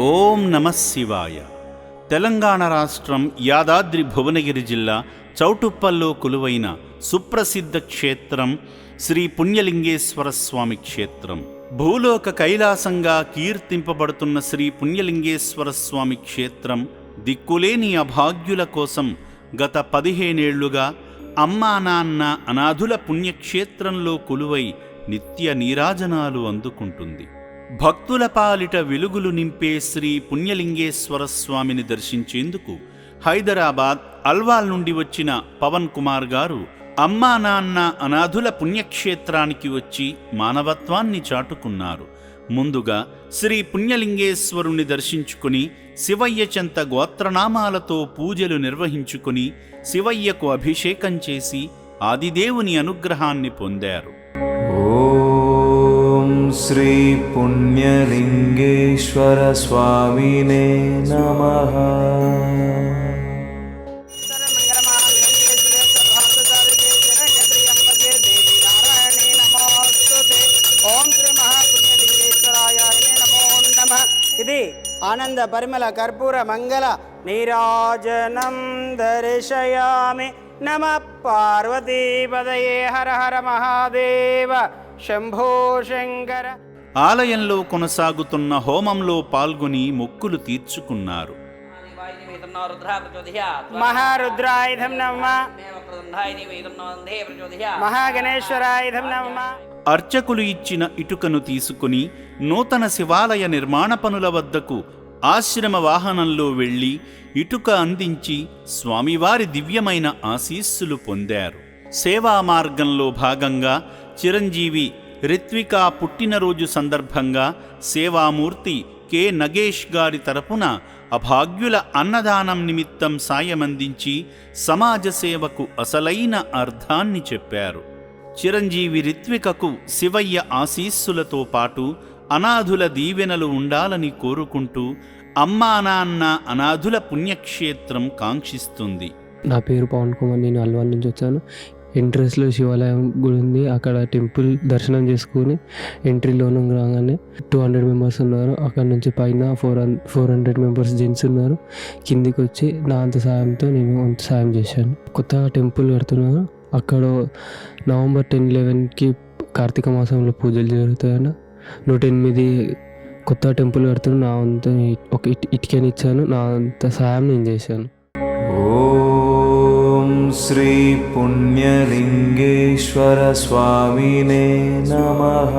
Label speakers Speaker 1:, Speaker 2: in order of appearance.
Speaker 1: ఓం నమః శివాయ. తెలంగాణ రాష్ట్రం యాదాద్రి భువనగిరి జిల్లా చౌటుప్పల్లో కొలువైన సుప్రసిద్ధ క్షేత్రం శ్రీ పుణ్యలింగేశ్వర స్వామి క్షేత్రం. భూలోక కైలాసంగా కీర్తింపబడుతున్న శ్రీ పుణ్యలింగేశ్వర స్వామి క్షేత్రం దిక్కులేని అభాగ్యుల కోసం గత 15 ఏళ్లుగా అమ్మా నాన్న అనాథుల పుణ్యక్షేత్రంలో కొలువై నిత్య నీరాజనాలు అందుకుంటుంది. భక్తుల పాలిట వెలుగులు నింపే శ్రీ పుణ్యలింగేశ్వర స్వామిని దర్శించేందుకు హైదరాబాద్ అల్వాల్ నుండి వచ్చిన పవన్ కుమార్ గారు అమ్మా నాన్న అనాథుల పుణ్యక్షేత్రానికి వచ్చి మానవత్వాన్ని చాటుకున్నారు. ముందుగా శ్రీ పుణ్యలింగేశ్వరుని దర్శించుకుని శివయ్య చెంత గోత్రనామాలతో పూజలు నిర్వహించుకుని శివయ్యకు అభిషేకం చేసి ఆదిదేవుని అనుగ్రహాన్ని పొందారు.
Speaker 2: ఓం శ్రీ పుణ్యలింగేశ్వర స్వామినే నమః.
Speaker 3: ఇది ఆనంద పరిమళ కర్పూర మంగళ నీరాజనం దర్శయామి. నమ పార్వతీపదయే హర హర మహాదేవ శంభో శంకర.
Speaker 1: ఆలయంలో కొనసాగుతున్న హోమంలో పాల్గొని మొక్కులు తీర్చుకున్నారు.
Speaker 3: మహారుద్రాయుధం నమః, మహాగణేశ్వరాయుధం నమః.
Speaker 1: అర్చకులు ఇచ్చిన ఇటుకను తీసుకుని నూతన శివాలయ నిర్మాణ పనుల వద్దకు ఆశ్రమ వాహనంలో వెళ్లి ఇటుక అందించి స్వామివారి దివ్యమైన ఆశీస్సులు పొందారు. సేవా మార్గంలో భాగంగా చిరంజీవి రిత్విక పుట్టినరోజు సందర్భంగా సేవామూర్తి కె నగేష్ గారి తరపున అభాగ్యుల అన్నదానం నిమిత్తం సాయమందించి సమాజ సేవకు అసలైన అర్థాన్ని చెప్పారు. చిరంజీవి రిత్వికకు శివయ్య ఆశీస్సులతో పాటు అనాథుల దీవెనలు ఉండాలని కోరుకుంటూ అమ్మా నాన్న అనాథుల పుణ్యక్షేత్రం కాంక్షిస్తుంది.
Speaker 4: నా పేరు పవన్ కుమార్, నేను అల్వాల్ నుంచి వచ్చాను. ఎంట్రన్స్లో శివాలయం గుడి ఉంది. అక్కడ టెంపుల్ దర్శనం చేసుకుని ఎంట్రీలోనూ రాగానే 200 మెంబర్స్ ఉన్నారు. అక్కడ నుంచి పైన 400 మెంబర్స్ జెంట్స్ ఉన్నారు. కిందికి వచ్చి నా అంత సాయంతో నేను అంత సాయం చేశాను. కొత్తగా టెంపుల్ కడుతున్నాను. అక్కడ నవంబర్ 10, 11కి కార్తీక మాసంలో పూజలు జరుగుతాయన్న. 108 కొత్త టెంపుల్ కడుతున్నాను. నా అంత ఒక ఇటుకని ఇచ్చాను. నా అంత సాయం నేను చేశాను.
Speaker 2: ఓం శ్రీ పుణ్యలింగేశ్వర స్వామినే నమః.